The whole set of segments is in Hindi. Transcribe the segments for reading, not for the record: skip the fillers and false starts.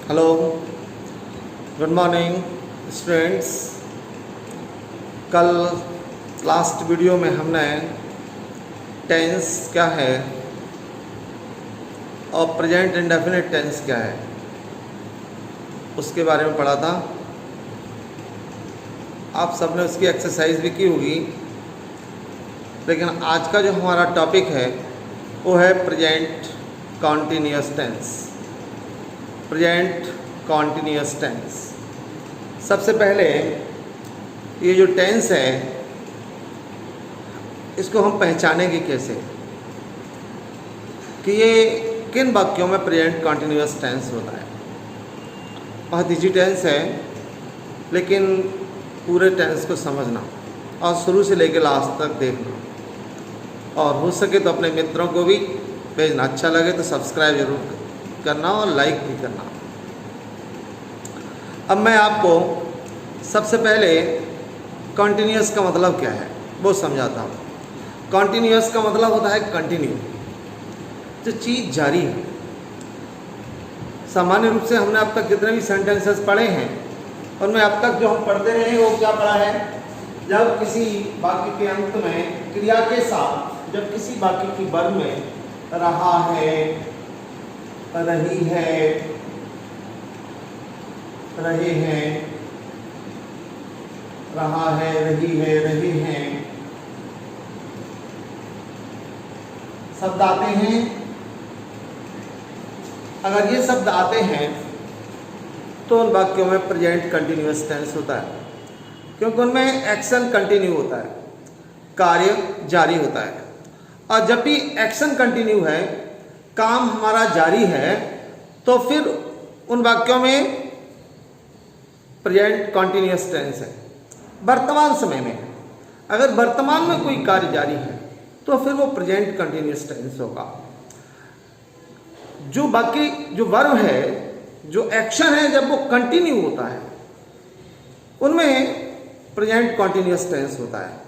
Hello, good morning students. कल लास्ट वीडियो में हमने टेंस क्या है और प्रेजेंट इंडेफिनिट टेंस क्या है उसके बारे में पढ़ा था। आप सबने उसकी एक्सरसाइज भी की होगी, लेकिन आज का जो हमारा टॉपिक है वो है present continuous tense. Present continuous tense. सबसे पहले ये जो टेंस है इसको हम पहचानेंगे कैसे कि ये किन वाक्यों में प्रेजेंट कॉन्टिन्यूअस टेंस होता है। बहुत इजी टेंस है, लेकिन पूरे टेंस को समझना और शुरू से लेकर लास्ट तक देखना, और हो सके तो अपने मित्रों को भी भेजना। अच्छा लगे तो सब्सक्राइब जरूर करना और लाइक भी करना। अब मैं आपको सबसे पहले कॉन्टिन्यूअस का मतलब क्या है वो समझाता हूँ। कॉन्टिन्यूअस का मतलब होता है कंटिन्यू, जो चीज़ जारी है। सामान्य रूप से हमने अब तक जितने भी सेंटेंसेस पढ़े हैं उनमें अब तक जो हम पढ़ते रहे हैं वो क्या पढ़ा है, जब किसी वाक्य के अंत में क्रिया के साथ, जब किसी वाक्य की वर्ग में रहा है, रही है, रहे हैं, रहा है, रही है, रहे हैं शब्द आते हैं। अगर ये शब्द आते हैं तो उन वाक्यों में प्रेजेंट कंटिन्यूअस टेंस होता है, क्योंकि उनमें एक्शन कंटिन्यू होता है, कार्य जारी होता है। और जब भी एक्शन कंटिन्यू है, काम हमारा जारी है, तो फिर उन वाक्यों में प्रेजेंट कॉन्टिन्यूअस टेंस है। वर्तमान समय में अगर वर्तमान में कोई कार्य जारी है तो फिर वो प्रेजेंट कंटिन्यूअस टेंस होगा। जो बाकी जो वर्ब है, जो एक्शन है, जब वो कंटिन्यू होता है उनमें प्रेजेंट कॉन्टिन्यूअस टेंस होता है।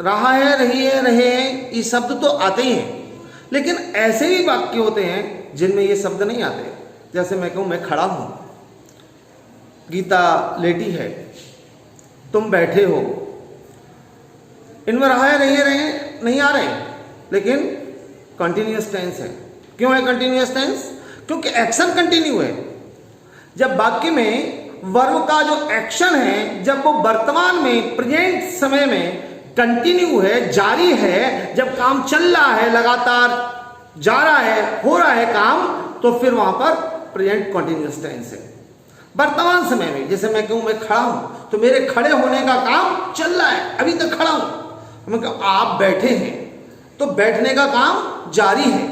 रहा है, रही है, रहे हैं, ये शब्द तो आते ही हैं, लेकिन ऐसे भी वाक्य होते हैं जिनमें ये शब्द नहीं आते। जैसे मैं कहूँ मैं खड़ा हूँ, गीता लेटी है, तुम बैठे हो। इनमें रहा है, रही है, रहे नहीं आ रहे, लेकिन कंटिन्यूअस टेंस है। क्यों है कंटिन्यूअस टेंस? क्योंकि एक्शन कंटिन्यू है। जब वाक्य में वर्ब का जो एक्शन है, जब वो वर्तमान में प्रेजेंट समय में कंटिन्यू है, जारी है, जब काम चल रहा है, लगातार जा रहा है, हो रहा है काम, तो फिर वहां पर प्रेजेंट कॉन्टिन्यूअस टेंस है। वर्तमान समय में जैसे मैं कहूं मैं खड़ा हूं, तो मेरे खड़े होने का काम चल रहा है, अभी तक खड़ा हूं। मैं कहूं आप बैठे हैं, तो बैठने का काम जारी है।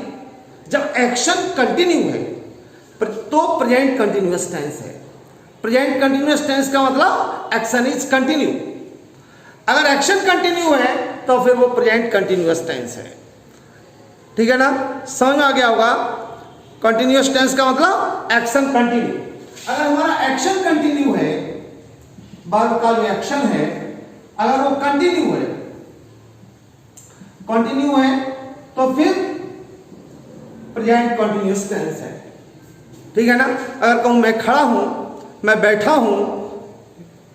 जब एक्शन कंटिन्यू है तो प्रेजेंट कंटिन्यूअस टेंस है। प्रेजेंट कंटिन्यूअस टेंस का मतलब एक्शन इज कंटिन्यू। अगर एक्शन कंटिन्यू है तो फिर वो प्रेजेंट कंटिन्यूअस टेंस है। ठीक है ना, समझ में आ गया होगा। कंटिन्यूअस टेंस का मतलब एक्शन कंटिन्यू। अगर हमारा एक्शन कंटिन्यू है, वर्ब का जो एक्शन है अगर वो कंटिन्यू है तो फिर प्रेजेंट कंटिन्यूअस टेंस है। ठीक है ना। अगर कहूं मैं खड़ा हूं, मैं बैठा हूं,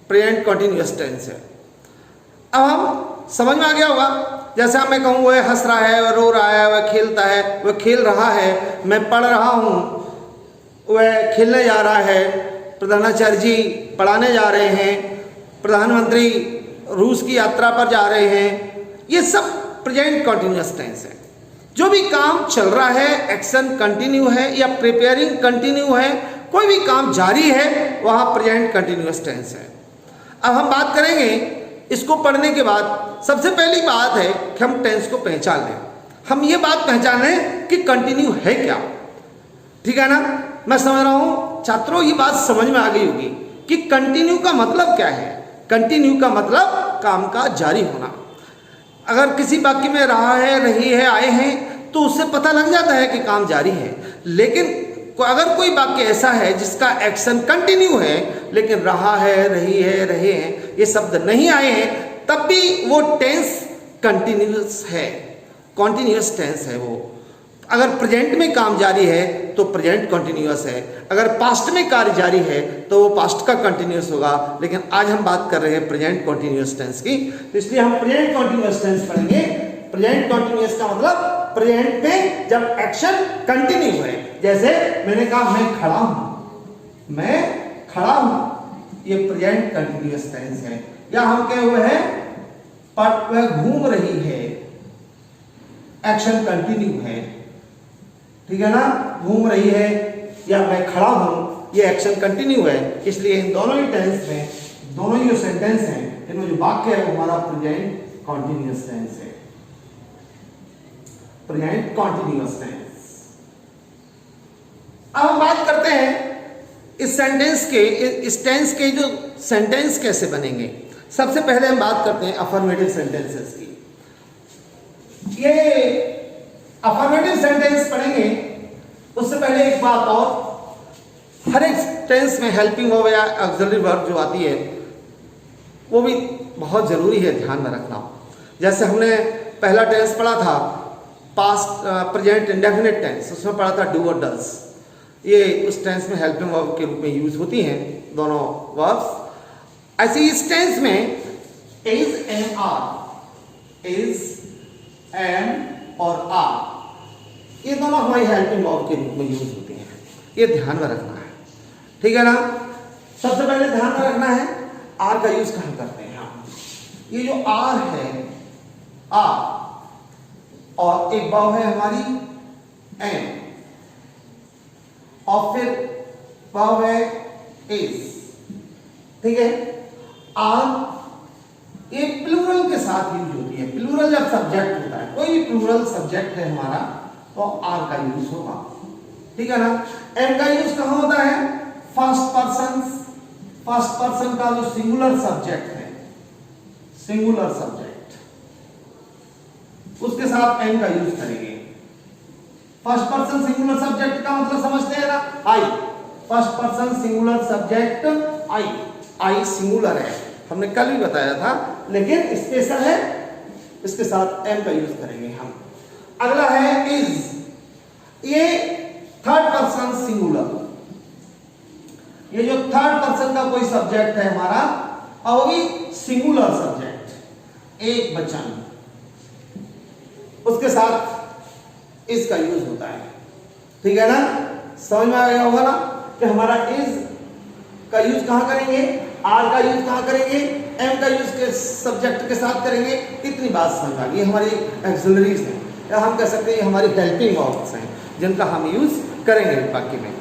प्रेजेंट कंटिन्यूअस टेंस है। अब हम समझ में आ गया होगा। जैसे मैं कहूँ वह हंस रहा है, वह रो रहा है, वह खेलता है, वह खेल रहा है, मैं पढ़ रहा हूँ, वह खेलने जा रहा है, प्रधानाचार्य जी पढ़ाने जा रहे हैं, प्रधानमंत्री रूस की यात्रा पर जा रहे हैं। ये सब प्रेजेंट कंटिन्यूअस टेंस है। जो भी काम चल रहा है, एक्शन कंटिन्यू है या प्रिपेयरिंग कंटिन्यू है, कोई भी काम जारी है, वहाँ प्रेजेंट कंटिन्यूअस टेंस है। अब हम बात करेंगे इसको पढ़ने के बाद। सबसे पहली बात है कि हम टेंस को पहचान लें। हम ये बात पहचान लें कि कंटिन्यू है क्या। ठीक है ना। मैं समझ रहा हूं छात्रों ये बात समझ में आ गई होगी कि कंटिन्यू का मतलब क्या है। कंटिन्यू का मतलब काम का जारी होना। अगर किसी वाक्य में रहा है, रही है, आए हैं, तो उससे पता लग जाता है कि काम जारी है। लेकिन अगर कोई वाक्य ऐसा है जिसका एक्शन कंटिन्यू है, लेकिन रहा है, रही है, रहे हैं, ये शब्द नहीं आए हैं, तब भी वो टेंस कंटिन्यूअस है, कॉन्टिन्यूअस टेंस है वो। अगर प्रेजेंट में काम जारी है तो प्रेजेंट कंटिन्यूअस है, अगर पास्ट में कार्य जारी है तो वो पास्ट का कंटिन्यूअस होगा। लेकिन आज हम बात कर रहे हैं प्रेजेंट कंटिन्यूअस टेंस की, तो इसलिए हम प्रेजेंट कंटिन्यूअस टेंस पढ़ेंगे। प्रेजेंट कंटिन्यूअस का मतलब प्रेजेंट में जब एक्शन कंटिन्यू है। जैसे मैंने कहा मैं खड़ा हूं, मैं खड़ा हूं, ये प्रेजेंट कंटिन्यूअस टेंस है। या हम कहे हुए हैं वह घूम रही है, एक्शन कंटिन्यू है, ठीक है ना, घूम रही है या मैं खड़ा हूं, ये एक्शन कंटिन्यू है। इसलिए इन दोनों ही टेंस में, दोनों ही जो सेंटेंस हैं इनमें जो वाक्य है वो हमारा प्रेजेंट कंटिन्यूअस टेंस है, प्रेजेंट कंटिन्यूअस टेंस। अब हम बात करते हैं इस सेंटेंस के, इस टेंस के जो सेंटेंस कैसे बनेंगे। सबसे पहले हम बात करते हैं अफर्मेटिव सेंटेंसेस की। ये अफर्मेटिव सेंटेंस पढ़ेंगे उससे पहले एक बात और, हर एक टेंस में हेल्पिंग वर्ब या ऑक्सिलरी वर्ब जो आती है वो भी बहुत जरूरी है ध्यान में रखना। जैसे हमने पहला टेंस पढ़ा था पास्ट प्रेजेंट इंडेफिनिट टेंस, उसमें पढ़ा था डू और डज। ये उस टेंस में हेल्पिंग वर्ब के रूप में यूज होती हैं दोनों वर्ब्स। ऐसे इस टेंस में is and are, is and और आर, ये दोनों हमारी हेल्पिंग वर्ब के रूप में यूज होते हैं, ये ध्यान में रखना है, ठीक है ना। सबसे पहले ध्यान में रखना है आर का यूज कहां करते हैं हम। ये जो आर है, आर, और एक वर्ब है हमारी एम, और फिर वर्ब है इज, ठीक है। आर ये प्लूरल के साथ यूज होती है। प्लूरल जब सब्जेक्ट होता है, कोई भी प्लूरल सब्जेक्ट है हमारा, तो आर का यूज होगा, ठीक है ना। एम का यूज कहां होता है, फर्स्ट पर्सन का जो सिंगुलर सब्जेक्ट है, सिंगुलर सब्जेक्ट, उसके साथ एम का यूज करेंगे। फर्स्ट पर्सन सिंगुलर सब्जेक्ट का मतलब समझते हैं ना, I. First person singular subject I, I singular है, हमने कल भी बताया था, लेकिन स्पेशल है, इसके साथ एम का यूज करेंगे हम। अगला है इज, ये थर्ड पर्सन सिंगुलर, ये जो थर्ड पर्सन का कोई सब्जेक्ट है हमारा, और वो भी सिंगुलर सब्जेक्ट, एक वचन, उसके साथ इज का यूज होता है, ठीक है ना। समझ में आ गया होगा ना कि हमारा इज का यूज कहां करेंगे, आर का यूज कहां करेंगे, एम का यूज के सब्जेक्ट के साथ करेंगे। इतनी बात समझ आ गई, हमारी एक्सिलरीज हैं, या हम कह सकते हैं हमारी हेल्पिंग वर्ब्स हैं जिनका हम यूज करेंगे वाक्य में।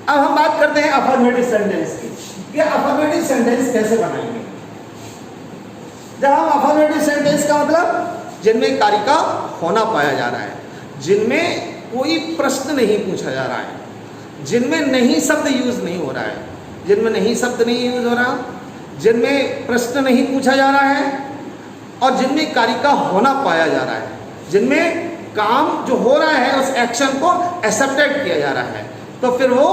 अब हम बात करते हैं अफर्मेटिव सेंटेंस की। ये अफर्मेटिव सेंटेंस कैसे बनाएंगे। जब हम अफर्मेटिव सेंटेंस का मतलब जिनमें कार्य का होना पाया जा रहा है, जिनमें कोई प्रश्न नहीं पूछा जा रहा है, जिनमें नहीं शब्द यूज नहीं हो रहा है, जिनमें नहीं शब्द नहीं यूज हो रहा, जिनमें प्रश्न नहीं पूछा जा रहा है, और जिनमें कार्य का होना पाया जा रहा है, जिनमें काम जो हो रहा है उस एक्शन को एक्सेप्टेड किया जा रहा है, तो फिर वो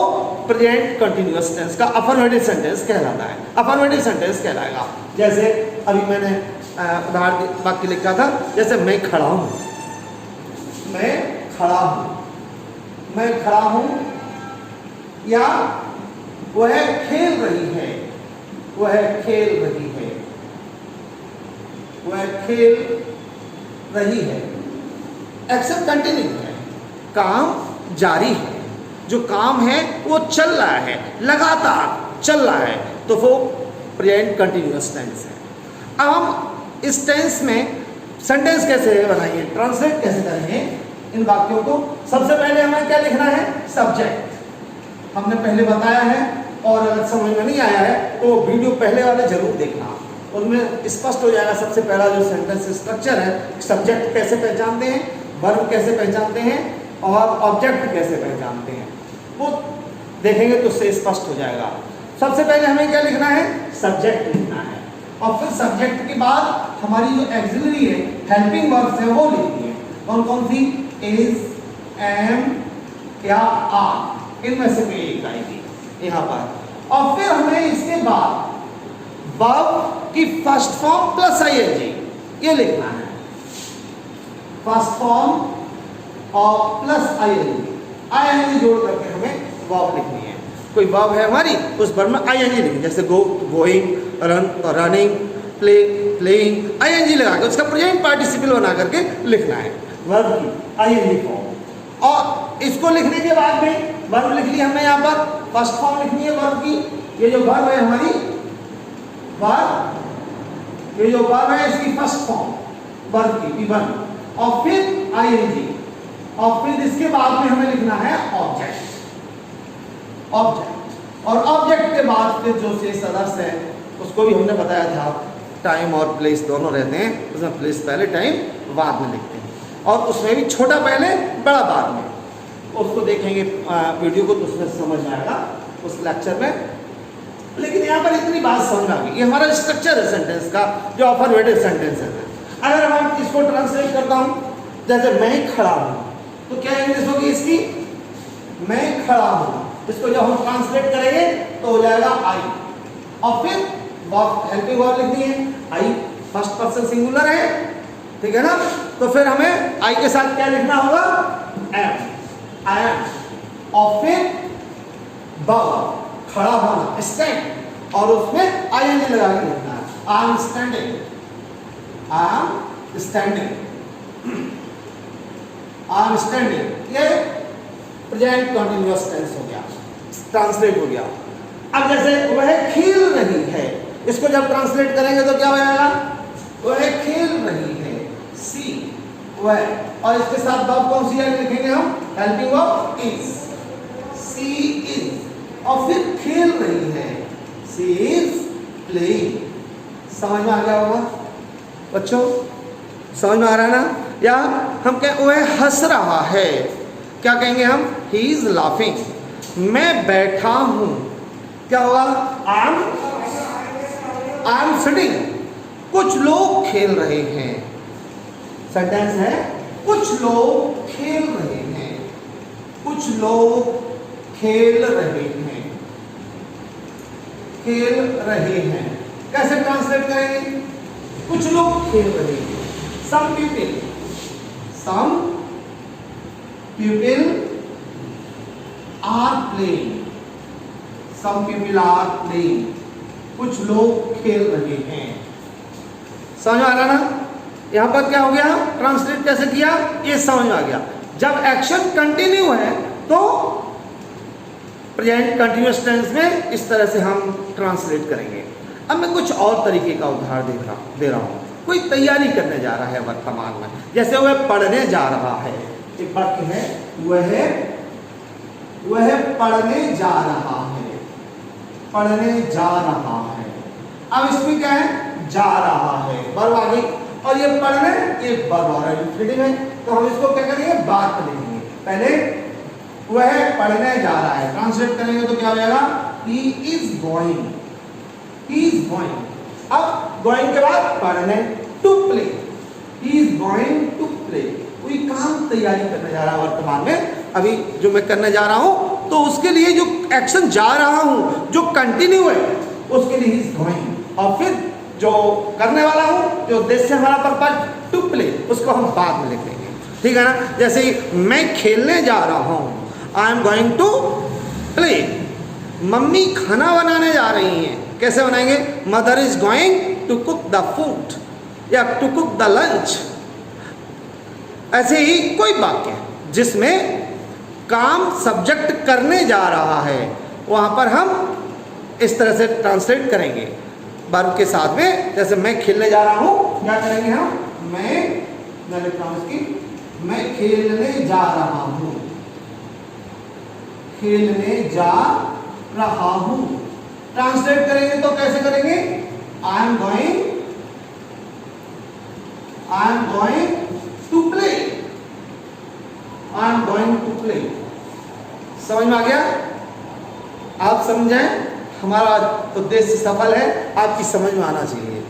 प्रेजेंट कंटिन्यूअस टेंस का अफर्मेटिव सेंटेंस कहलाता है, अफर्मेटिव सेंटेंस कहलाएगा। जैसे अभी मैंने उदाहरण वाक्य लिखा था, जैसे मैं खड़ा हूं, मैं खड़ा हूं, मैं खड़ा हूं, या वह खेल रही है, वह खेल रही है, वह खेल रही है। एक्शन कंटिन्यू है, काम जारी है, जो काम है वो चल रहा है, लगातार चल रहा है, तो वो प्रेजेंट कंटिन्यूअस टेंस है। अब हम इस टेंस में सेंटेंस कैसे बनाएंगे, ट्रांसलेट कैसे करेंगे इन वाक्यों को। सबसे पहले हमें क्या लिखना है, सब्जेक्ट, हमने पहले बताया है, और अगर समझ में नहीं आया है तो वीडियो पहले वाले जरूर देखना, उनमें स्पष्ट हो जाएगा। सबसे पहला जो सेंटेंस स्ट्रक्चर है, सब्जेक्ट कैसे पहचानते हैं, वर्ब कैसे पहचानते हैं, और ऑब्जेक्ट कैसे पहचानते हैं, वो देखेंगे तो उससे स्पष्ट हो जाएगा। सबसे पहले हमें क्या लिखना है, सब्जेक्ट लिखना है, और फिर सब्जेक्ट के बाद हमारी जो एक्सिलरी है, हेल्पिंग वर्ब्स है, वो लिखनी है। कौन कौन सी, इज, एम या आर, इनमें से कोई एक आएगी यहाँ पर। और फिर हमें इसके बाद वर्ब की फर्स्ट फॉर्म प्लस आईएनजी ये लिखना है, फर्स्ट फॉर्म और प्लस आईएनजी, आईएनजी जोड़ करके हमें वर्ब लिखनी है। कोई वर्ब है हमारी, उस वर्ब में आईएनजी लिखनी, जैसे go, going, run, running, play, playing, ING लगा के उसका प्रेजेंट पार्टिसिपल बना करके लिखना है वर्ब की आईएनजी फॉर्म। और इसको लिखने के बाद में वर्ब लिख ली हमने, यहाँ पर फर्स्ट फॉर्म लिखनी है वर्ब की। ये जो वर्ब है हमारी वर्ब, ये जो वर्ब है इसकी फर्स्ट फॉर्म वर्ब की P1, और फिर आईएनजी, और फिर इसके बाद में हमें लिखना है ऑब्जेक्ट। ऑब्जेक्ट और ऑब्जेक्ट के बाद फिर जो शेष सदस्य है उसको भी हमने बताया था, टाइम और प्लेस दोनों रहते हैं, उसमें प्लेस पहले टाइम बाद में लिखते हैं, और उसमें भी छोटा पहले बड़ा बाद में। उसको देखेंगे वीडियो को तो उसमें समझ में आएगा उस लेक्चर में। लेकिन यहाँ पर इतनी बात समझ आ गई, ये हमारा स्ट्रक्चर है सेंटेंस का, जो अफर्मेटिव सेंटेंस है। अगर हम इसको ट्रांसलेट करता हूँ, जैसे मैं खड़ा हूँ, तो क्या इंग्लिश होगी इसकी, मैं खड़ा हूँ। इसको जब हम ट्रांसलेट करेंगे तो हो जाएगा आई, और फिर वर्ब, हेल्पिंग वर्ब लिखनी है। आई फर्स्ट पर्सन सिंगुलर है, ठीक है ना, तो फिर हमें आई के साथ क्या लिखना होगा, एम, आई एम, और फिर वर्ब खड़ा होना, स्टैंड, और उसमें आईएनजी लगा के लिखना है, I am standing, I am standing, I am standing. ये प्रेजेंट कंटिन्यूअस टेंस हो गया, ट्रांसलेट हो गया। अब जैसे वह खेल रही है, इसको जब ट्रांसलेट करेंगे तो क्या हो जाएगा, वह खेल रही है, सी, वह, और इसके साथ वर्ब कौन सी लिखेंगे हम, हेल्पिंग वर्ब इज, सी इज, और फिर खेल रही है, सी इज प्लेइंग। समझ में आ गया होगा बच्चों, समझ में आ रहा है ना। या हम कहें वह हंस रहा है, क्या कहेंगे हम, ही इज लाफिंग। मैं बैठा हूं, क्या होगा, आई एम सिटिंग। कुछ लोग खेल रहे हैं, सेंटेंस है कुछ लोग खेल रहे हैं, कुछ लोग खेल रहे हैं, खेल रहे हैं। कैसे ट्रांसलेट करेंगे, कुछ लोग खेल रहे हैं, some people, some people are playing, some people are playing, कुछ लोग खेल रहे हैं। समझ में आ रहा ना। यहां पर क्या हो गया, ट्रांसलेट कैसे किया, ये समझ में आ गया। जब एक्शन कंटिन्यू है तो प्रेजेंट कंटिन्यूअस टेंस में इस तरह से हम ट्रांसलेट करेंगे। अब मैं कुछ और तरीके का उदाहरण दे रहा हूं। कोई तैयारी करने जा रहा है वर्तमान में, जैसे वह पढ़ने जा रहा है, एक वाक्य है, वह पढ़ने जा रहा है, पढ़ने जा रहा है। अब इसमें क्या है, जा रहा है, वर्ब आ गई, और ये पढ़ने, ये वर्ब आ रहा है, इंफिनिटिव है, तो हम इसको क्या करेंगे, बाद में लिखेंगे। पहले वह पढ़ने जा रहा है, ट्रांसलेट करेंगे तो क्या हो जाएगा, he is going, he is going. अब गोइंग के बाद पढ़ने, to play, he is going to play. कोई काम तैयारी करने जा रहा है वर्तमान में, अभी जो मैं करने जा रहा हूं, तो उसके लिए जो एक्शन जा रहा हूं, जो कंटिन्यू है, उसके लिए ही इज गोइंग, और फिर जो करने वाला हूं, जो उद्देश्य से हमारा पर्पज, टू प्ले, उसको हम बाद में लिख देंगे, ठीक है ना। जैसे मैं खेलने जा रहा हूं, I am going to play. Mummy खाना बनाने जा रही हैं, कैसे बनाएंगे, mother is going to cook the food, या टू कुक द लंच। ऐसे ही कोई वाक्य जिसमें काम सब्जेक्ट करने जा रहा है, वहां पर हम इस तरह से ट्रांसलेट करेंगे वर्ब के साथ में। जैसे मैं खेलने जा रहा हूं, क्या करेंगे हम, मैं लिखता हूं इसकी, मैं खेलने जा रहा हूं, खेलने जा रहा हूं। ट्रांसलेट करेंगे तो कैसे करेंगे, I am going to play, I am going to play. समझ में आ गया, आप समझें, हमारा उद्देश्य सफल है, आपकी समझ में आना चाहिए,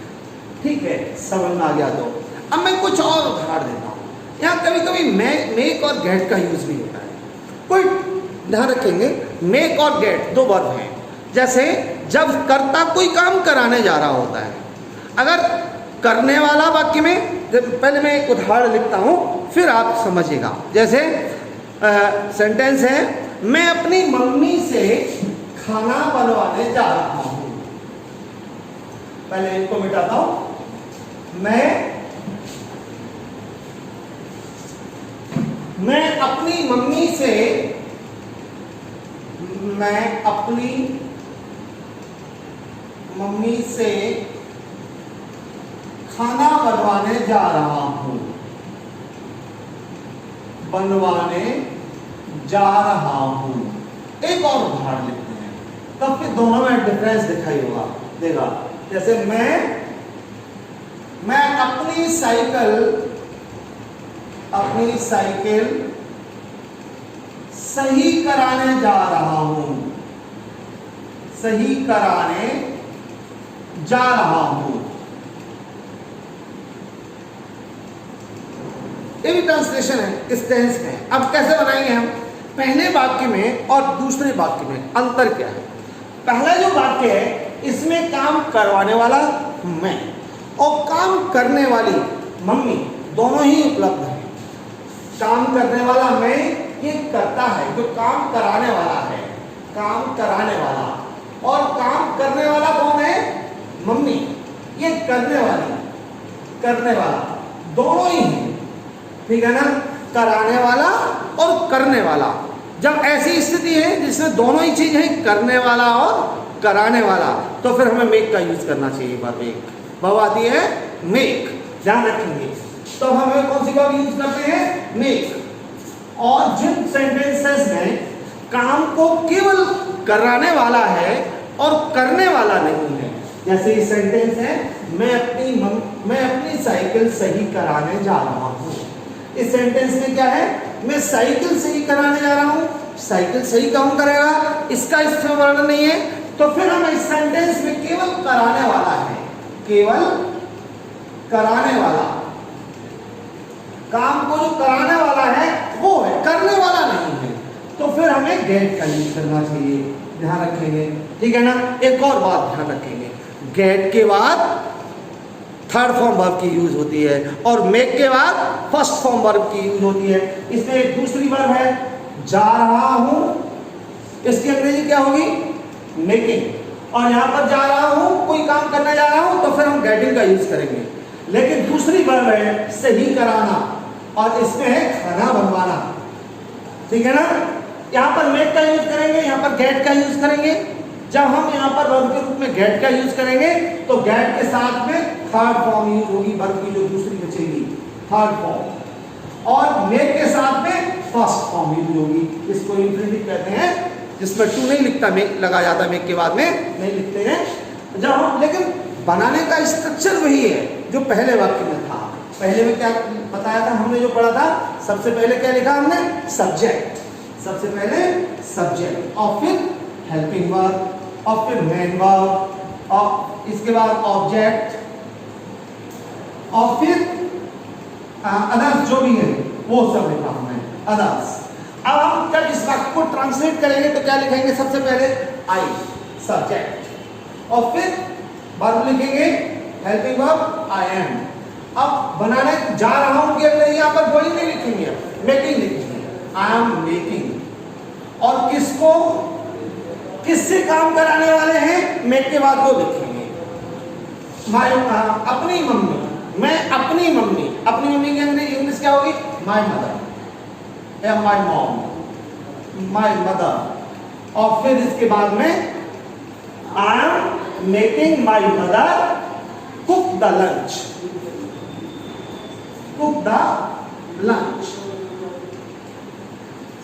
ठीक है। समझ में आ गया तो अब मैं कुछ और उदाहरण देता हूं। यहाँ कभी कभी मेक और गेट का यूज भी होता है। कोई ध्यान रखेंगे, मेक और गेट दो वर्ब हैं। जैसे जब कर्ता कोई काम कराने जा रहा होता है, अगर करने वाला वाक्य में, पहले मैं एक उदाहरण लिखता हूं, फिर आप समझिएगा। जैसे सेंटेंस है, मैं अपनी मम्मी से खाना बनवाने जा रहा हूं। पहले इनको मिटाता हूं। मैं अपनी मम्मी से खाना बनवाने जा रहा हूं। एक और उदाहरण लिखते हैं, तब फिर दोनों में डिफरेंस दिखाई देगा। जैसे मैं अपनी साइकिल सही कराने जा रहा हूं। ये भी ट्रांसलेशन है इस टेंस में। अब कैसे बनाएंगे हम? पहले वाक्य में और दूसरे वाक्य में अंतर क्या है? पहला जो वाक्य है इसमें काम करवाने वाला मैं और काम करने वाली मम्मी दोनों ही उपलब्ध हैं। काम करने वाला मैं ये करता है, जो काम कराने वाला है, और काम करने वाला कौन है? मम्मी। ये करने वाला दोनों ही है, ठीक है ना? कराने वाला और करने वाला। जब ऐसी स्थिति है जिसमें दोनों ही चीज है, करने वाला और कराने वाला, तो फिर हमें मेक का यूज करना चाहिए। वर्ब आती है मेक, ध्यान रखेंगे। तो हमें कौन सी वर्ब यूज करते हैं? मेक। और जिन सेंटेंसेस में काम को केवल कराने वाला है और करने वाला नहीं है, जैसे ये सेंटेंस है, मैं अपनी साइकिल सही कराने जा रहा हूं। इस सेंटेंस में क्या है? मैं साइकिल सही कराने जा रहा हूं। साइकिल सही कौन करेगा? इसका इसमें वर्णन नहीं है, तो फिर हम इस सेंटेंस में केवल कराने वाला है, केवल कराने वाला, काम को जो कराने वाला है वो है, करने वाला नहीं है, तो फिर हमें गेट का यूज करना चाहिए। ध्यान रखेंगे, ठीक है ना? एक और बात ध्यान रखेंगे, गेट के बाद थर्ड फॉर्म वर्ब की यूज होती है और मेक के बाद फर्स्ट फॉर्म वर्ब की यूज होती है। इसमें एक दूसरी वर्ब है, जा रहा हूं, इसकी अंग्रेजी क्या होगी? मेकिंग। और यहां पर जा रहा हूं, कोई काम करने जा रहा हूं, तो फिर हम गेटिंग का यूज करेंगे। लेकिन दूसरी वर्ब है सही कराना, और इसमें है खाना बनवाना, ठीक है ना? यहां पर मेक का यूज करेंगे, यहां पर गेट का यूज करेंगे। जब हम यहाँ पर वर्ब के रूप में गेट का यूज करेंगे, तो गेट के साथ में थर्ड फॉर्म यूज होगी, वर्ब की जो दूसरी बचेगी, थर्ड फॉर्म। और मेक के साथ में फर्स्ट फॉर्म यूज होगी। इसको इंफिनिटिव कहते हैं, जिसमें टू नहीं लिखता, मेक लगा जाता, मेक के बाद में नहीं लिखते हैं। जब हम, लेकिन बनाने का स्ट्रक्चर वही है जो पहले वाक्य में था। पहले में क्या बताया था हमने, जो पढ़ा था, सबसे पहले क्या लिखा हमने? सब्जेक्ट। सबसे पहले सब्जेक्ट, और फिर हेल्पिंग वर्ब, और फिर मेन वर्ब, और इसके बाद ऑब्जेक्ट, और फिर अदर्स जो भी है वो सब लिखा हमने, अदर्स। अब हम जब इस वाक्य को ट्रांसलेट करेंगे तो क्या लिखेंगे? सबसे पहले आई, सब्जेक्ट, और फिर वर्ब लिखेंगे हेल्पिंग वर्ब आई एम। अब बनाने जा रहा हूं कि अगर यहाँ पर वही नहीं लिखेंगे, मेकिंग लिखेंगे, आई एम मेकिंग। और किसको, किससे काम कराने वाले हैं? मेक के बाद वो लिखेंगे, अपनी मम्मी। मैं अपनी मम्मी की अंग्रेजी इंग्लिश क्या होगी? माय मदर या माय मॉम, माय मदर। और फिर इसके बाद में I am making my mother cook the lunch, cook the lunch.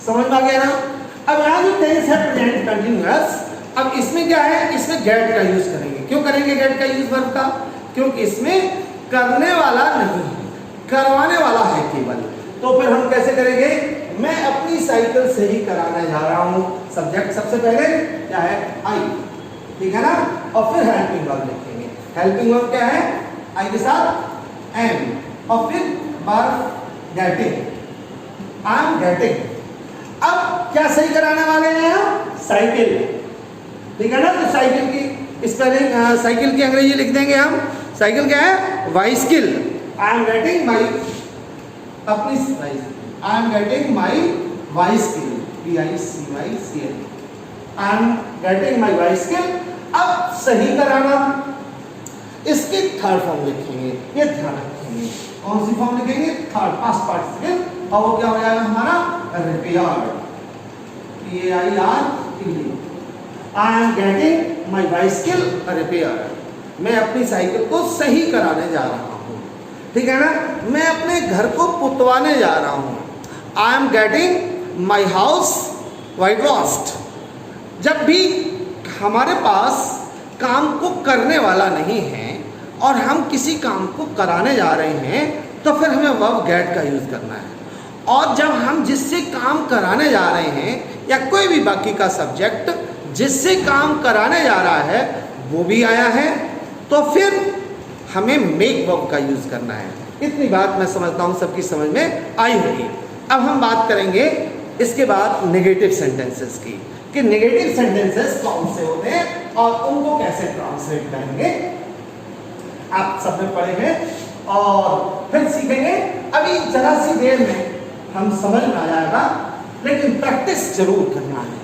समझ में आ गया ना? अब यहाँ जो टेंस है प्रेजेंट कंटिन्यूअस, अब इसमें क्या है? इसमें गेट का यूज करेंगे। क्यों करेंगे गेट का यूज वर्ब का? क्योंकि इसमें करने वाला नहीं है, करवाने वाला है केवल। तो फिर हम कैसे करेंगे? मैं अपनी साइकिल सही कराने जा रहा हूं। सब्जेक्ट सबसे पहले क्या है? आई, ठीक है ना? और फिर हेल्पिंग वर्ब लिखेंगे। हेल्पिंग वर्ब क्या है? आई के साथ एम, और फिर verb getting, I am getting. अब क्या सही कराने वाले हैं हम? साइकिल, ठीक है ना? तो साइकिल की स्पेलिंग, साइकिल की अंग्रेजी लिख देंगे हम। साइकिल क्या है? Bicycle. I am getting my, अपनी I am getting my bicycle, BICYCL, I am getting my bicycle। अब सही कराना, इसकी थर्ड फॉर्म लिखेंगे, ये ध्यान रखेंगे। कौन सी फॉर्म लिखेंगे? Third, past participle. और वो क्या हो जाएगा हमारा? Repaired, PAIR। I am getting my bicycle repaired. मैं अपनी साइकिल को सही कराने जा रहा हूँ, ठीक है ना। मैं अपने घर को पुतवाने जा रहा हूँ। आई am getting my house white washed. जब भी हमारे पास काम को करने वाला नहीं है और हम किसी काम को कराने जा रहे हैं तो फिर हमें वर्ब गेट का यूज़ करना है। और जब हम जिससे काम कराने जा रहे हैं या कोई भी बाकी का सब्जेक्ट जिससे काम कराने जा रहा है वो भी आया है तो फिर हमें मेक वर्ब का यूज़ करना है। इतनी बात मैं समझता हूँ सबकी समझ में आई होगी। अब हम बात करेंगे इसके बाद नेगेटिव सेंटेंसेस की, कि नेगेटिव सेंटेंसेस कौन से होते हैं और उनको कैसे ट्रांसलेट करेंगे। आप सबने पढ़े हैं और फिर सीखेंगे। अभी जरा सी देर में हम समझ में आ जाएगा, लेकिन प्रैक्टिस जरूर करना है।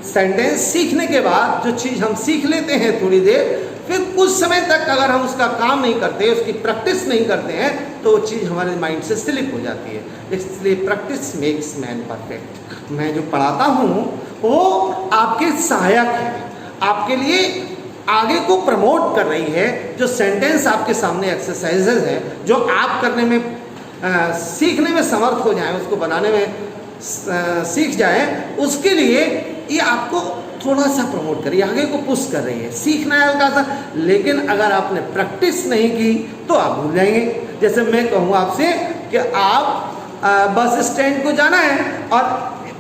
सेंटेंस सीखने के बाद जो चीज़ हम सीख लेते हैं थोड़ी देर, फिर कुछ समय तक अगर हम उसका काम नहीं करते, उसकी प्रैक्टिस नहीं करते हैं तो वो चीज़ हमारे माइंड से स्लिप हो जाती है। इसलिए प्रैक्टिस मेक्स मैन परफेक्ट। मैं जो पढ़ाता हूँ वो आपके सहायक है, आपके लिए आगे को प्रमोट कर रही है। जो सेंटेंस आपके सामने एक्सरसाइजेज है जो आप करने में सीखने में समर्थ हो जाएं, उसको बनाने में सीख जाएं, उसके लिए ये आपको थोड़ा सा प्रमोट कर रही है, आगे को पुश कर रही है। सीखना है हल्का सा, लेकिन अगर आपने प्रैक्टिस नहीं की तो आप भूल जाएंगे। जैसे मैं कहूँ आपसे कि आप बस स्टैंड को जाना है और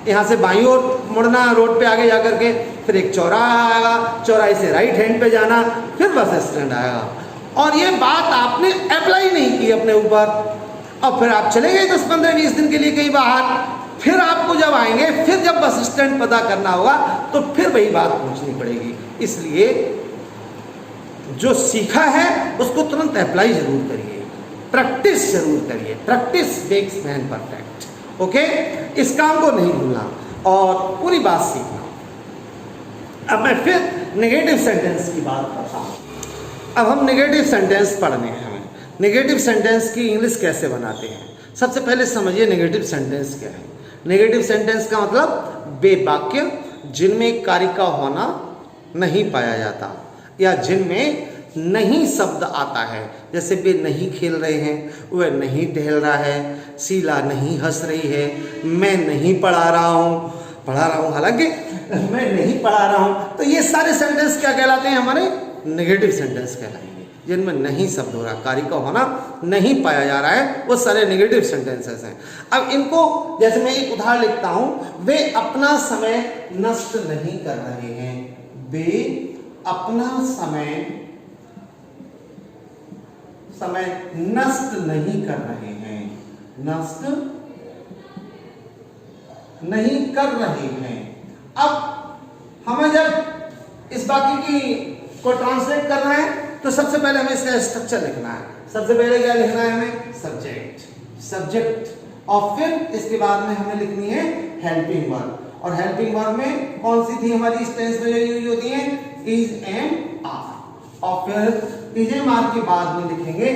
यहाँ से बाईं ओर मुड़ना, रोड पे आगे जा कर के, फिर एक चौराहा आएगा, चौराहे से राइट हैंड पे जाना, फिर बस स्टैंड आएगा। और ये बात आपने अप्लाई नहीं की अपने ऊपर, और फिर आप चले गए 10-15-20 दिन के लिए कहीं बाहर। फिर आपको जब आएंगे, फिर जब बस स्टैंड पता करना होगा तो फिर वही बात पूछनी पड़ेगी। इसलिए जो सीखा है उसको तुरंत अप्लाई जरूर करिए, प्रैक्टिस जरूर करिए। Practice makes man perfect. Okay, इस काम को नहीं भूलना और पूरी बात सीखना। अब मैं फिर नेगेटिव सेंटेंस की बात करता हूँ। अब हम नेगेटिव सेंटेंस पढ़ने हैं। हमें नेगेटिव सेंटेंस की इंग्लिश कैसे बनाते हैं, सबसे पहले समझिए नेगेटिव सेंटेंस क्या है। नेगेटिव सेंटेंस का मतलब वे वाक्य जिनमें कार्य का होना नहीं पाया जाता या जिनमें नहीं शब्द आता है। जैसे वे नहीं खेल रहे हैं, वह नहीं टहल रहा है, शीला नहीं हंस रही है, मैं नहीं पढ़ा रहा हूँ हालांकि मैं नहीं पढ़ा रहा हूँ। तो ये सारे सेंटेंस क्या कहलाते हैं? हमारे नेगेटिव सेंटेंस कहलाएंगे, जिनमें नहीं शब्द हो रहा, कार्य का होना नहीं पाया जा रहा है, वो सारे नेगेटिव सेंटेंसेस हैं। अब इनको जैसे मैं एक उदाहरण लिखता हूं, वे अपना समय नष्ट नहीं कर रहे हैं। वे अपना समय नष्ट नहीं कर रहे हैं, नष्ट नहीं कर रहे हैं। अब हमें जब इस वाक्य की को ट्रांसलेट करना है तो सबसे पहले हमें इसका स्ट्रक्चर लिखना है। सबसे पहले क्या लिखना है? हमें सब्जेक्ट और फिर इसके बाद में हमें लिखनी है हेल्पिंग वर्ब। और हेल्पिंग वर्ब में कौन सी थी हमारी इस टेंस में जो यूज होती है? Is and are. और फिर इज एंड आर के बाद में लिखेंगे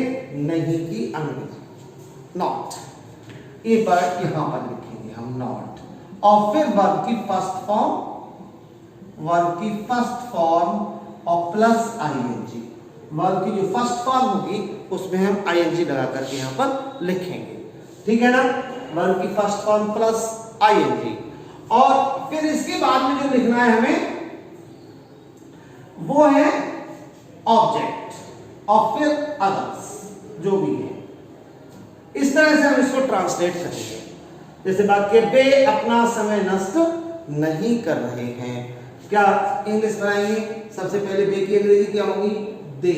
नहीं की अंग्रेजी नॉट। ये वर्ड यहां पर लिखेंगे हम नॉट। और फिर वर्ब की फर्स्ट फॉर्म और प्लस आईएनजी। वर्ब की जो फर्स्ट फॉर्म होगी उसमें हम आईएनजी लगा करके यहाँ पर लिखेंगे, ठीक है ना। वर्ब की फर्स्ट फॉर्म प्लस आईएनजी। और फिर इसके बाद में जो लिखना है हमें वो है ऑब्जेक्ट और फिर अदर्स जो भी है। इस तरह से हम इसको ट्रांसलेट करेंगे। जैसे वाक्य वे अपना समय नष्ट नहीं कर रहे हैं, क्या इंग्लिश बनाएंगे? सबसे पहले वे की अंग्रेजी क्या होगी? दे।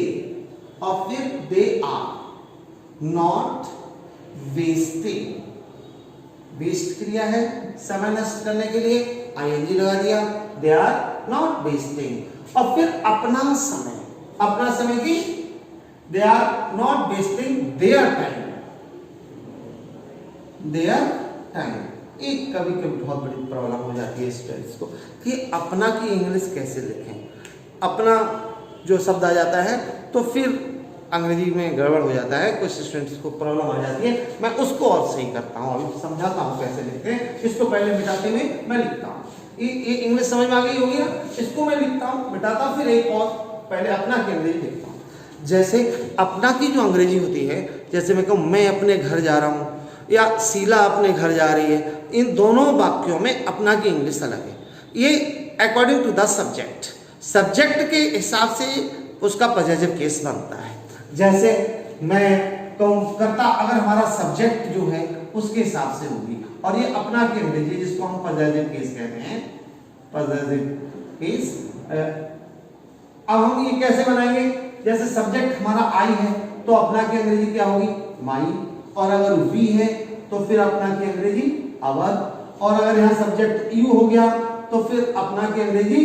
और फिर they are not wasting. Waste क्रिया है समय नष्ट करने के लिए, आईएनजी लगा दिया। They are not wasting. और फिर अपना समय की they are not wasting their time. एक कभी कभी बहुत बड़ी प्रॉब्लम हो जाती है स्टूडेंट्स को कि अपना की इंग्लिश कैसे लिखें। अपना जो शब्द आ जाता है तो फिर अंग्रेजी में गड़बड़ हो जाता है, कुछ स्टूडेंट्स को प्रॉब्लम आ जाती है। मैं उसको और सही करता हूँ, अभी समझाता हूँ कैसे लिखते हैं। इसको पहले मिटाते हुए मैं लिखता हूँ। ये इंग्लिश समझ में आ गई होगी ना। इसको मैं लिखता हूँ, मिटाता हूँ, फिर एक और पहले अपना की अंग्रेजी लिखता हूँ। जैसे अपना की जो अंग्रेजी होती है, जैसे मैं कहूँ मैं अपने घर जा रहा हूँ या शीला अपने घर जा रही है, इन दोनों वाक्यों में अपना की इंग्लिश अलग है। ये according to the subject, subject के हिसाब से उसका पॉजिटिव केस बनता है। जैसे मैं कहूँ करता, अगर हमारा सब्जेक्ट जो है उसके हिसाब से होगी, और ये अपना की अंग्रेजी जिसको हम पॉजिटिव केस कहते हैं, पॉजिटिव केस। अब हम ये कैसे बनाएंगे? जैसे सब्जेक्ट हमारा आई है तो अपना की अंग्रेजी क्या होगी? माई। और अगर वी है तो फिर अपना की अंग्रेजी अवर। और अगर यहाँ सब्जेक्ट यू हो गया तो फिर अपना की अंग्रेजी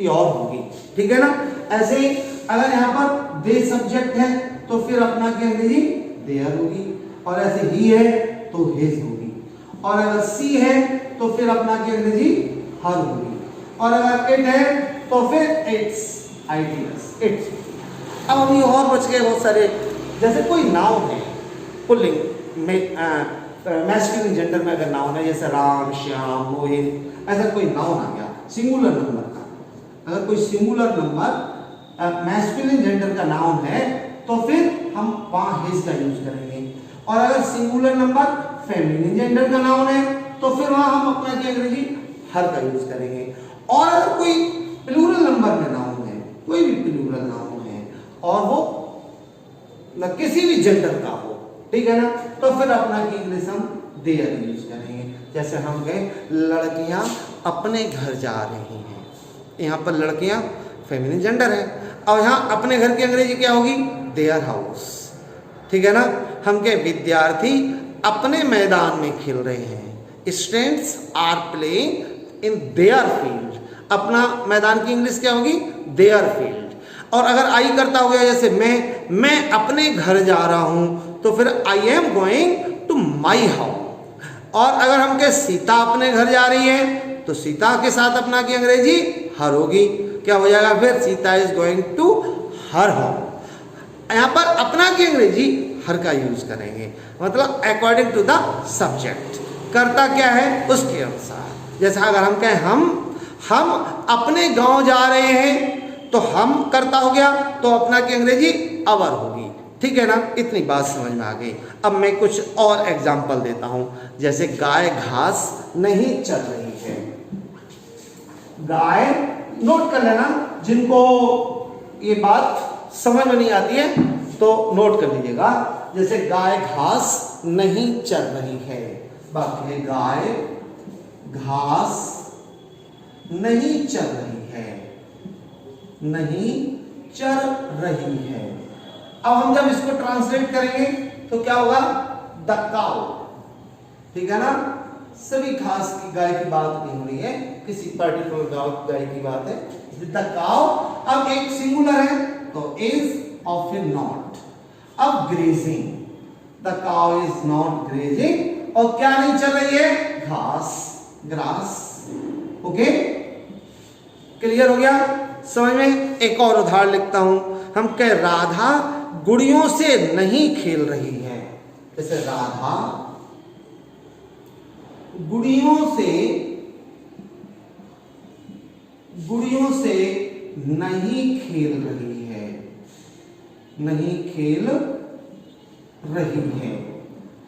योर होगी। ठीक है ना। ऐसे ही अगर यहाँ पर दे सब्जेक्ट है तो फिर अपना की अंग्रेजी देयर होगी। और ऐसे ही है तो हिज होगी। और अगर सी है तो फिर अपना की अंग्रेजी हर होगी। और अगर इट है तो फिर इट्स, आइडियस, इट्स। अब हम ये और बच गए बहुत सारे। जैसे कोई नाउन है पुल्लिंग में, मैस्कुलिन जेंडर में अगर नाउन है, जैसे राम, श्याम, मोहित, ऐसा कोई नाउन आ गया सिंगुलर नंबर का। अगर कोई सिंगुलर नंबर मैस्कुलिन जेंडर का नाउन है तो फिर हम वहां हिज का यूज करेंगे। और अगर सिंगुलर नंबर फेमिनिन जेंडर का नाउन है तो फिर वहां हम अपना की अंग्रेजी हर का यूज करेंगे। और अगर कोई प्लूरल नंबर में नाउन है, कोई भी प्लूरल नाउन है और वो न किसी भी जेंडर का हो, ठीक है ना, तो फिर अपना की इंग्लिश हम देयर यूज करेंगे। जैसे हम गए लड़कियां अपने घर जा रही हैं, यहाँ पर लड़कियां फेमिनिन जेंडर है, और यहाँ अपने घर की अंग्रेजी क्या होगी? Their house. ठीक है ना। हम के विद्यार्थी अपने मैदान में खेल रहे हैं, students are playing in their field. अपना मैदान की इंग्लिश क्या होगी? Their field. और अगर आई करता हो गया, जैसे मैं अपने घर जा रहा हूं तो फिर I am going to my house. और अगर हम कहे सीता अपने घर जा रही है तो सीता के साथ अपना की अंग्रेजी हर होगी। क्या हो जाएगा फिर? Sita is going to her home. यहाँ पर अपना की अंग्रेजी हर का यूज करेंगे, मतलब अकॉर्डिंग टू द सब्जेक्ट, करता क्या है उसके अनुसार। जैसे अगर हम कहें हम अपने गांव जा रहे हैं तो हम करता हो गया तो अपना की अंग्रेजी अवर होगी। ठीक है ना। इतनी बात समझ में आ गई। अब मैं कुछ और एग्जाम्पल देता हूं। जैसे गाय घास नहीं चल रही है। गाय, नोट कर लेना, जिनको ये बात समझ में नहीं आती है तो नोट कर लीजिएगा। जैसे गाय घास नहीं चल रही है, बाकी है गाय घास नहीं चल रही है, नहीं चल रही है। अब हम जब इसको ट्रांसलेट करेंगे तो क्या होगा? The cow. ठीक है ना। सभी घास की गाय की बात नहीं हो रही है, किसी पर्टिकुलर गाय की बात है। The cow. अब एक सिंगुलर है तो इज और फिर नॉट। अब grazing, the cow is not grazing. और क्या नहीं चल रही है? घास, ग्रास। ओके, क्लियर हो गया समझ में। एक और उदाहरण लिखता हूं। हम कह राधा गुड़ियों से नहीं खेल रही है। जैसे राधा गुड़ियों से नहीं खेल रही है, नहीं खेल रही है।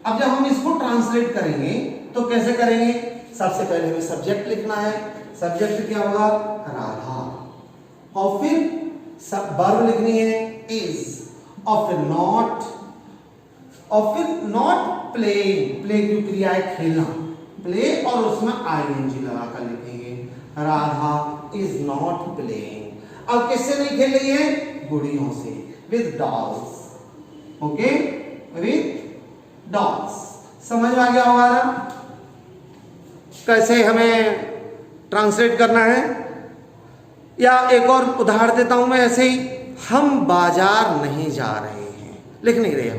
अब जब हम इसको ट्रांसलेट करेंगे तो कैसे करेंगे? सबसे पहले हमें सब्जेक्ट लिखना है। सब्जेक्ट क्या होगा? राधा। और फिर सब वर्ब लिखनी है इज, और फिर नॉट, और फिर नॉट प्लेइंग। प्ले की क्रिया है खेलना, प्ले, और उसमें आईएनजी लगाकर लिखेंगे। Radha is not playing. अब किससे नहीं खेल रही है? गुड़ियों से, with dolls. Okay, with dolls. समझ में आ गया होगा ना कैसे हमें ट्रांसलेट करना है। या एक और उदाहरण देता हूं मैं ऐसे ही। हम बाजार नहीं जा रहे हैं, लिख नहीं रहे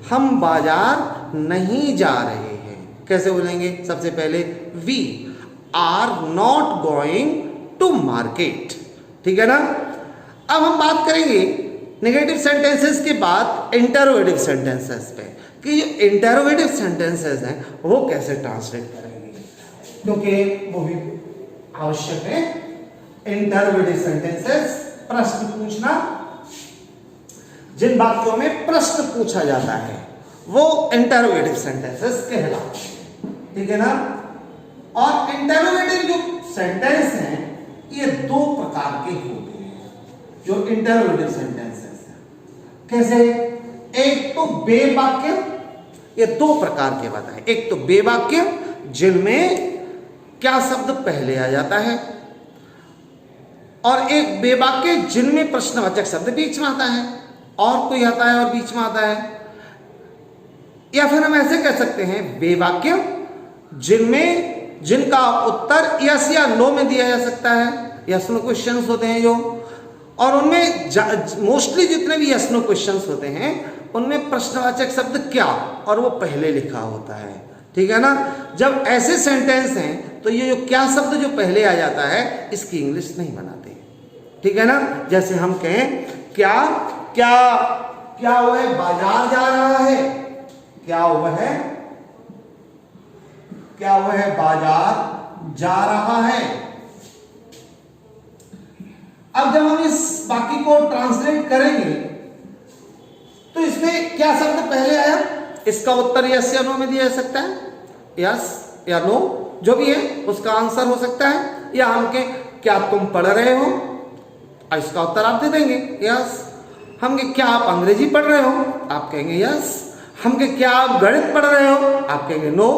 हम बाजार नहीं जा रहे हैं। कैसे बोलेंगे? सबसे पहले we are not going to market, ठीक है ना। अब हम बात करेंगे नेगेटिव सेंटेंसेस के बाद इंटरोगेटिव सेंटेंसेस पे, कि जो इंटरोगेटिव सेंटेंसेस हैं वो कैसे ट्रांसलेट करेंगे, क्योंकि वो भी आवश्यक है। इंटरोगेटिव सेंटेंसेस, प्रश्न पूछना, जिन वाक्यों में प्रश्न पूछा जाता है वो इंटरोगेटिव सेंटेंसेस कहलाते हैं, ठीक है ना। और इंटरोगेटिव जो सेंटेंस हैं ये दो प्रकार के होते हैं, जो इंटरोगेटिव सेंटेंसेस हैं। कैसे? एक तो बे वाक्य, ये दो प्रकार के बताए। एक तो बे वाक्य जिनमें क्या शब्द पहले आ जाता है, और एक बे वाक्य जिनमें प्रश्नवाचक शब्द बीच में आता है, और कोई आता है और बीच में आता है। या फिर हम ऐसे कह सकते हैं बे वाक्य जिनका उत्तर यस या नो में दिया जा सकता है, यस नो क्वेश्चंस होते हैं जो, और उनमें मोस्टली जितने भी यस नो क्वेश्चंस होते हैं उनमें प्रश्नवाचक शब्द क्या और वो पहले लिखा होता है, ठीक है ना। जब ऐसे सेंटेंस हैं तो ये जो क्या शब्द जो पहले आ जाता है इसकी इंग्लिश नहीं बनाते, ठीक है ना। जैसे हम कहें क्या क्या क्या वह बाजार जा रहा है, क्या वह बाजार जा रहा है। अब जब हम इस वाक्य को ट्रांसलेट करेंगे तो इसमें क्या शब्द पहले आया, इसका उत्तर यस या नो में दिया जा सकता है, यस या नो जो भी है उसका आंसर हो सकता है। या हम कहें क्या तुम पढ़ रहे हो, इसका उत्तर आप दे देंगे यस। हम कहें क्या आप अंग्रेजी पढ़ रहे हो, आप कहेंगे यस। हम कहें क्या आप गणित पढ़ रहे हो, आप कहेंगे नो।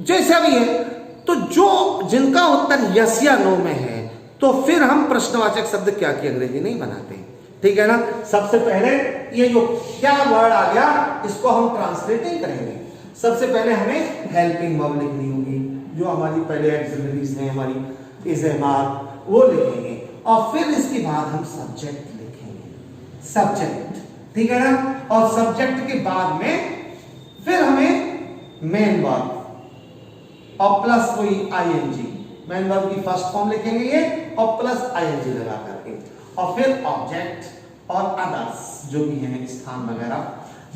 जैसा भी है, तो जो जिनका उत्तर यस या नो में है तो फिर हम प्रश्नवाचक शब्द क्या की अंग्रेजी नहीं बनाते, ठीक है ना। सबसे पहले ये जो क्या वर्ड आ गया इसको हम ट्रांसलेट नहीं करेंगे। सबसे पहले हमें हेल्पिंग वर्ब लिखनी होगी, जो हमारी पहले एक्सिलरीज हैं हमारी इज एम आर, वो लिखेंगे। और फिर इसके बाद हम सब्जेक्ट लिखेंगे, सब्जेक्ट, ठीक है ना। और सब्जेक्ट के बाद में फिर हमें मेन वर्ब और प्लस कोई आईएनजी, मेन वर्ब की फर्स्ट फॉर्म लिखेंगे ये और प्लस आईएनजी लगा करके, और फिर ऑब्जेक्ट और अदर्स जो भी हैं स्थान वगैरह।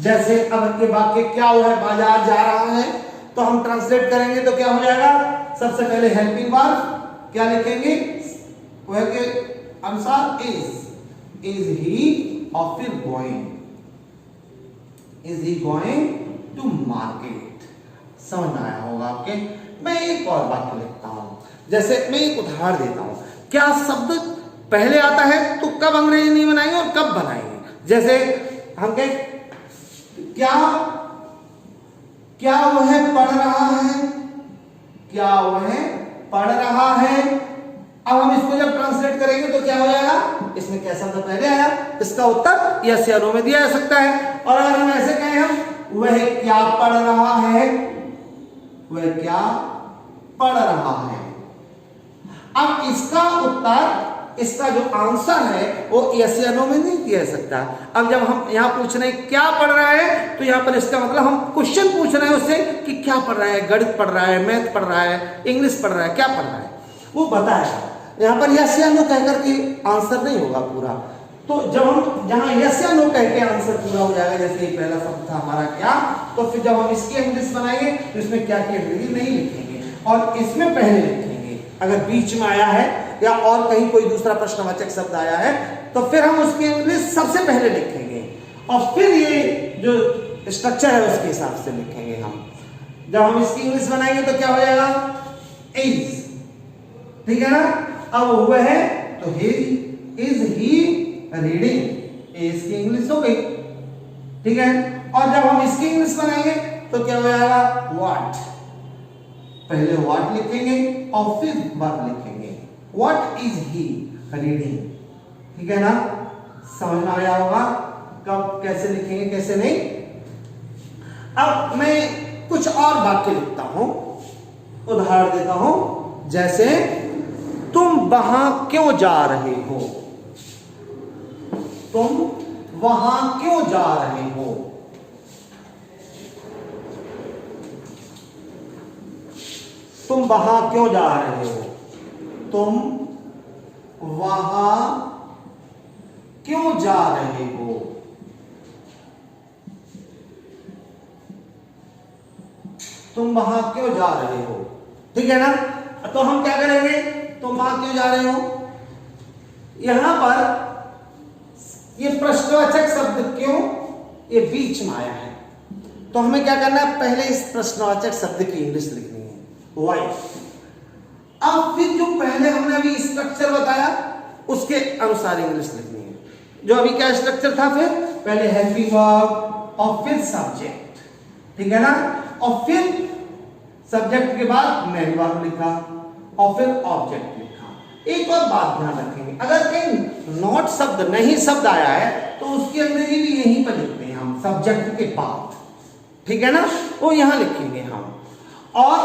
जैसे अब के वाक्य क्या हुआ है, बाजार जा रहा है, तो हम ट्रांसलेट करेंगे तो क्या हो जाएगा, सबसे पहले हेल्पिंग वर्ब क्या लिखेंगे, वह के अनुसार इज ही, और फिर going, is he going to market. समझ में आया होगा आपके। मैं एक और वाक्य लिखता हूं, जैसे मैं एक उदाहरण देता हूं, क्या शब्द पहले आता है तो कब अंग्रेजी नहीं बनाएंगे और कब बनाएंगे। जैसे हम कहें क्या वह पढ़ रहा है, क्या वह पढ़ रहा है। अब हम इसको जब ट्रांसलेट करेंगे तो क्या हो जाएगा, इसमें क्या शब्द पहले आया इसका उत्तर यस या नो में दिया जा सकता है। और अगर हम ऐसे कहें हम वह क्या पढ़ रहा है, वह क्या पढ़ रहा है। अब इसका उत्तर, इसका जो आंसर है वो यस या नो में नहीं दिया जा सकता। अब जब हम यहाँ पूछ रहे हैं क्या पढ़ रहा है, तो यहाँ पर इसका मतलब हम क्वेश्चन पूछ रहे हैं उससे कि क्या पढ़ रहा है, गणित पढ़ रहा है, मैथ पढ़ रहा है, इंग्लिश पढ़ रहा है, क्या पढ़ रहा है वो बताएगा। यहाँ पर यस या नो कहकर के आंसर नहीं होगा पूरा। तो जब हम जहाँ यस या नो कह के आंसर पूरा हो जाएगा, जैसे पहला शब्द था हमारा क्या, तो फिर जब हम इसकी इंग्लिश बनाएंगे तो इसमें क्या की अंग्रेजी नहीं लिखेंगे और इसमें पहले लिखेंगे। अगर बीच में आया है या और कहीं कोई दूसरा प्रश्नवाचक शब्द आया है तो फिर हम उसकी इंग्लिश सबसे पहले लिखेंगे और फिर ये जो स्ट्रक्चर है उसके हिसाब से लिखेंगे हम। जब हम इसकी इंग्लिश बनाएंगे तो क्या हो जाएगा, इज, ठीक है ना। अब हुआ है तो इज ही रीडिंग, इज की इंग्लिश हो गई, ठीक है। और जब हम इसकी इंग्लिश बनाएंगे तो क्या हो जाएगा, व्हाट, पहले व्हाट लिखेंगे और फिर वर्ब लिखेंगे, व्हाट इज ही रीडिंग, ठीक है ना। समझ में आया होगा कब कैसे लिखेंगे कैसे नहीं। अब मैं कुछ और वाक्य लिखता हूं, उदाहरण देता हूं, जैसे तुम वहां क्यों जा रहे हो, तुम वहां क्यों जा रहे हो। तुम वहां क्यों जा रहे हो, तुम वहां क्यों जा रहे हो, तुम वहां क्यों जा रहे हो, ठीक है ना। तो हम क्या करेंगे, तुम वहां क्यों जा रहे हो, यहां पर ये प्रश्नवाचक शब्द क्यों ये बीच में आया है, तो हमें क्या करना है, पहले इस प्रश्नवाचक शब्द की इंग्लिश लिखनी है, व्हाई। अब फिर जो पहले हमने अभी स्ट्रक्चर बताया उसके अनुसार इंग्लिश लिखनी है। जो अभी क्या स्ट्रक्चर था, फिर पहले हेल्पिंग वर्ब और फिर सब्जेक्ट, ठीक है ना, और फिर सब्जेक्ट के बाद मेन वर्ब लिखा और फिर ऑब्जेक्ट लिखा। एक और बात ध्यान रखेंगे, अगर कहीं नॉट शब्द नहीं शब्द आया है तो उसकी अंग्रेजी भी यहीं पर लिखते हैं हम, सब्जेक्ट के बाद, ठीक है ना, वो यहां लिखेंगे हम। और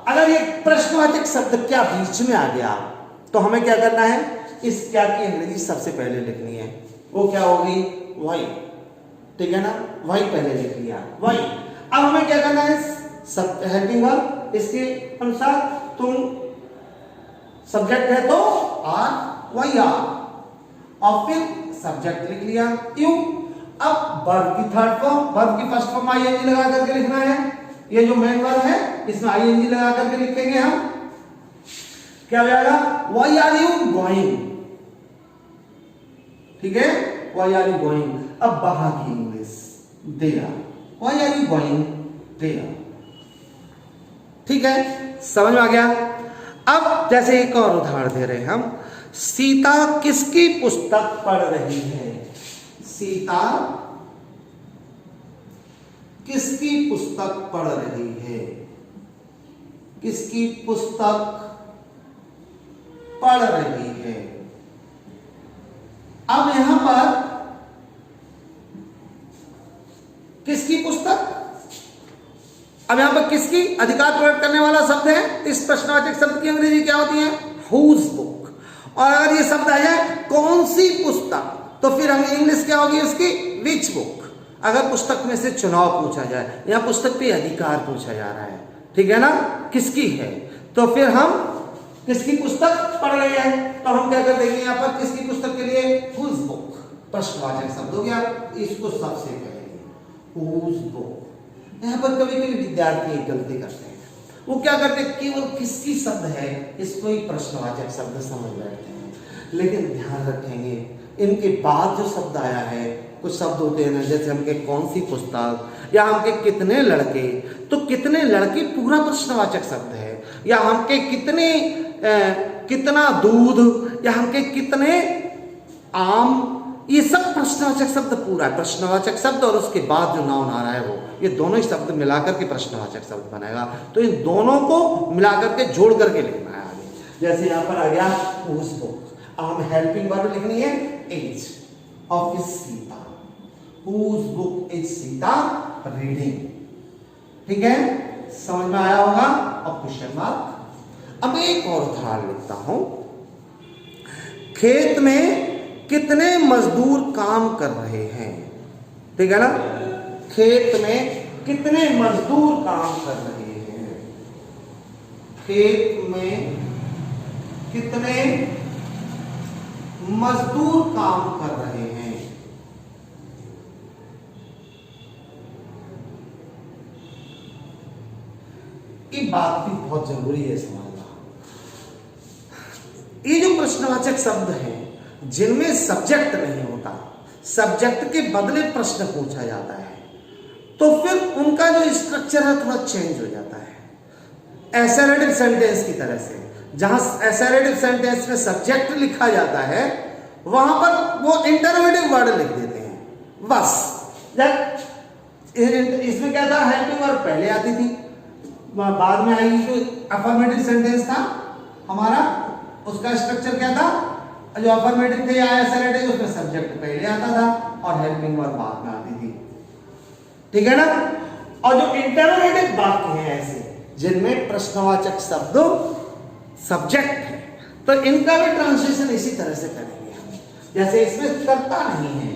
अगर ये प्रश्नवाचक शब्द क्या बीच में आ गया तो हमें क्या करना है, इस क्या की अंग्रेजी सबसे पहले लिखनी है, वो क्या होगी, वाई, ठीक है ना, वाई पहले लिख लिया, वाई। अब हमें क्या करना है, सब हेल्पिंग वर्ब इसके अनुसार, तुम सब्जेक्ट है तो आर, वाई आर, और फिर सब्जेक्ट लिख लिया, यू। अब वर्ब की थर्ड फॉर्म, वर्ब की फर्स्ट फॉर्म आईएनजी लगा करके लिखना है, ये जो मेन वर्ब है इसमें आईएनजी लगा करके लिखेंगे हम, क्या हो जाएगा, व्हाई आर यू गोइंग, ठीक है, व्हाई आर यू गोइंग। अब बाहर की English, there, why are you going there, ठीक है, समझ में आ गया। अब जैसे एक और उदाहरण दे रहे हैं हम, सीता किसकी पुस्तक पढ़ रही है, सीता किसकी पुस्तक पढ़ रही है, किसकी पुस्तक पढ़ रही है। अब यहां पर किसकी पुस्तक, अब यहां पर किसकी अधिकार प्रकट करने वाला शब्द है, इस प्रश्नवाचक शब्द की अंग्रेजी क्या होती है, हुज बुक। और अगर ये शब्द आ जाए कौन सी पुस्तक, तो फिर हम इंग्लिश क्या होगी उसकी, विच बुक। अगर पुस्तक में से चुनाव पूछा जाए, यहां पुस्तक पे अधिकार पूछा जा रहा है, ठीक है ना, किसकी है, तो फिर हम किसकी पुस्तक पढ़ रहे हैं, तो हम क्या कर देंगे यहां पर, किसकी पुस्तक के लिए हुज बुक, प्रश्नवाचक शब्द हो गया, इसको सबसे पहले हुज बुक। यहां पर कभी कभी विद्यार्थी एक गलती करते हैं, वो क्या करते हैं, केवल किसकी शब्द है इसको ही प्रश्नवाचक शब्द समझ बैठते हैं, लेकिन ध्यान रखेंगे इनके बाद जो शब्द आया है, कुछ शब्द होते हैं ना, जैसे हमके कौन सी पुस्तक या हमके कितने लड़के, तो कितने लड़के पूरा प्रश्नवाचक शब्द है, या हमके कितने कितना दूध, या हमके कितने आम, ये सब प्रश्नवाचक शब्द पूरा है, प्रश्नवाचक शब्द और उसके बाद जो नाउन आ रहा है वो, ये दोनों ही शब्द मिलाकर के प्रश्नवाचक शब्द बनेगा। तो इन दोनों को मिलाकर के जोड़ करके लिखना है आगे, जैसे यहाँ पर आ गया हुज बुक। अब हमें हेल्पिंग वर्ब लिखनी है, is of is Sita, whose book is Sita reading, ठीक है, समझ में आया होगा। अब क्वेश्चन मार्क। अब एक और उदाहरण लिखता हूं, खेत में कितने मजदूर काम कर रहे हैं, ठीक है ना, खेत में कितने मजदूर काम कर रहे हैं, खेत में कितने मजदूर काम कर रहे हैं। ये बात भी बहुत जरूरी है समझना, ये जो प्रश्नवाचक शब्द हैं जिनमें सब्जेक्ट नहीं होता, सब्जेक्ट के बदले प्रश्न पूछा जाता है, तो फिर उनका जो स्ट्रक्चर है थोड़ा चेंज हो जाता है। एसरेटिव सेंटेंस की तरह से, जहां एसरेटिव सेंटेंस में सब्जेक्ट लिखा जाता है वहां पर वो इंटरोगेटिव वर्ड लिख देते हैं बस। इसमें क्या था, हेल्पिंग वर्ब पहले आती थी, बाद में आई जो अफर्मेटिव सेंटेंस था हमारा, उसका स्ट्रक्चर क्या था, जो अफर्मेटिव थे या एसरेटिव उसमें सब्जेक्ट पहले आता था और हेल्पिंग वर्ब बाद में आती थी, ठीक है ना। और जो इंटरोगेटिव वाक्य हैं ऐसे जिनमें प्रश्नवाचक शब्द सब्जेक्ट है, तो इनका भी ट्रांसलेशन इसी तरह से करेंगे हम। जैसे इसमें करता नहीं है,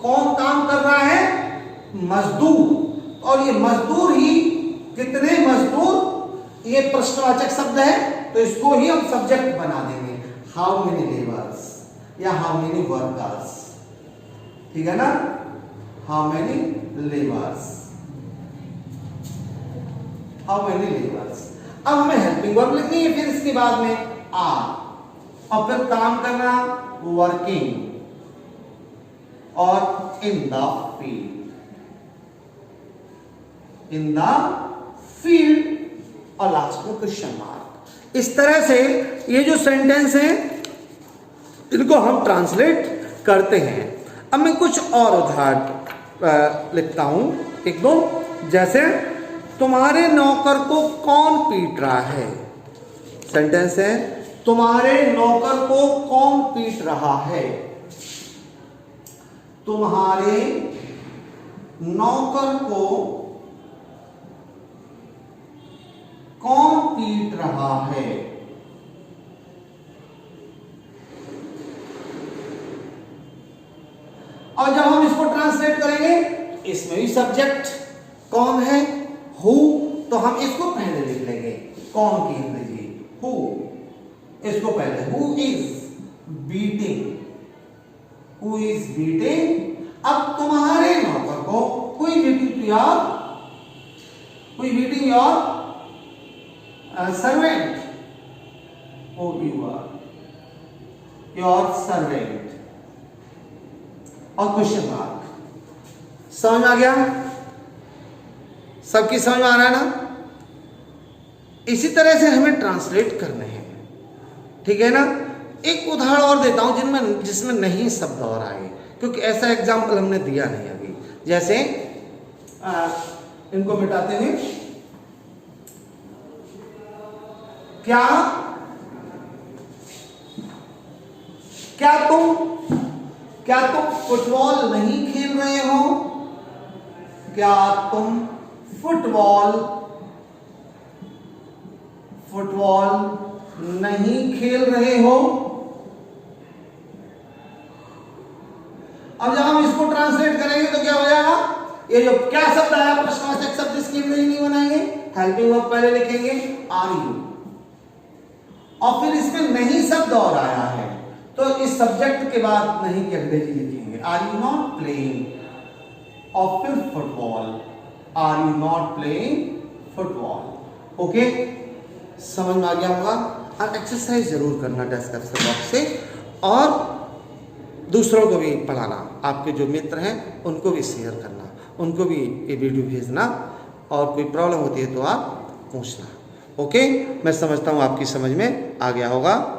कौन काम कर रहा है, मजदूर, और ये मजदूर ही कितने मजदूर ये प्रश्नवाचक शब्द है तो इसको ही हम सब्जेक्ट बना देंगे, हाउ मेनी लेबर्स या हाउ मेनी वर्कर्स, ठीक है ना, how many labours, how many labours. अब हमें हेल्पिंग वर्ब लिखनी है, फिर इसके बाद में आर, और फिर काम करना वर्किंग और in the field, in the field और लास्ट में क्वेश्चन मार्क। इस तरह से ये जो सेंटेंस है इनको हम ट्रांसलेट करते हैं। अब मैं कुछ और उदाहरण लिखता हूं एक दो, जैसे तुम्हारे नौकर को कौन पीट रहा है। सेंटेंस है तुम्हारे नौकर को कौन पीट रहा है, तुम्हारे नौकर को कौन पीट रहा है। और जब हम इसको ट्रांसलेट करेंगे इसमें भी सब्जेक्ट कौन है, हु, तो हम इसको पहले लिख लेंगे, कौन की अंग्रेजी हु, इसको पहले who is beating, who is beating. अब तुम्हारे नौकर को who is beating your, who is beating your servant, who you are your servant और क्वेश्चन मार्क। समझ आ गया, सबकी समझ में आ रहा है ना। इसी तरह से हमें ट्रांसलेट करने हैं, ठीक है ना। एक उदाहरण और देता हूं जिसमें नहीं शब्द और आए, क्योंकि ऐसा एग्जाम्पल हमने दिया नहीं अभी। जैसे इनको मिटाते हुए, क्या तुम फुटबॉल नहीं खेल रहे हो, क्या तुम फुटबॉल नहीं खेल रहे हो। अब जब हम इसको ट्रांसलेट करेंगे तो क्या हो जाएगा, ये जो क्या शब्द आया प्रश्नवाचक शब्द, इसकी अंग्रेजी नहीं बनाएंगे, हेल्पिंग वर्ब पहले लिखेंगे आर यू, और फिर इसमें नहीं शब्द और आया है तो इस सब्जेक्ट के बाद नहीं की अंग्रेजी लिखेंगे आर यू नॉट प्लेइंग, और फिर football, are you not playing football. Okay, समझ में आ गया होगा। और एक्सरसाइज जरूर करना डिस्क्रिप्शन बॉक्स से, और दूसरों को भी पढ़ाना, आपके जो मित्र हैं उनको भी शेयर करना, उनको भी ये वीडियो भेजना, और कोई प्रॉब्लम होती है तो आप पूछना। ओके, मैं समझता हूँ आपकी समझ में आ गया होगा।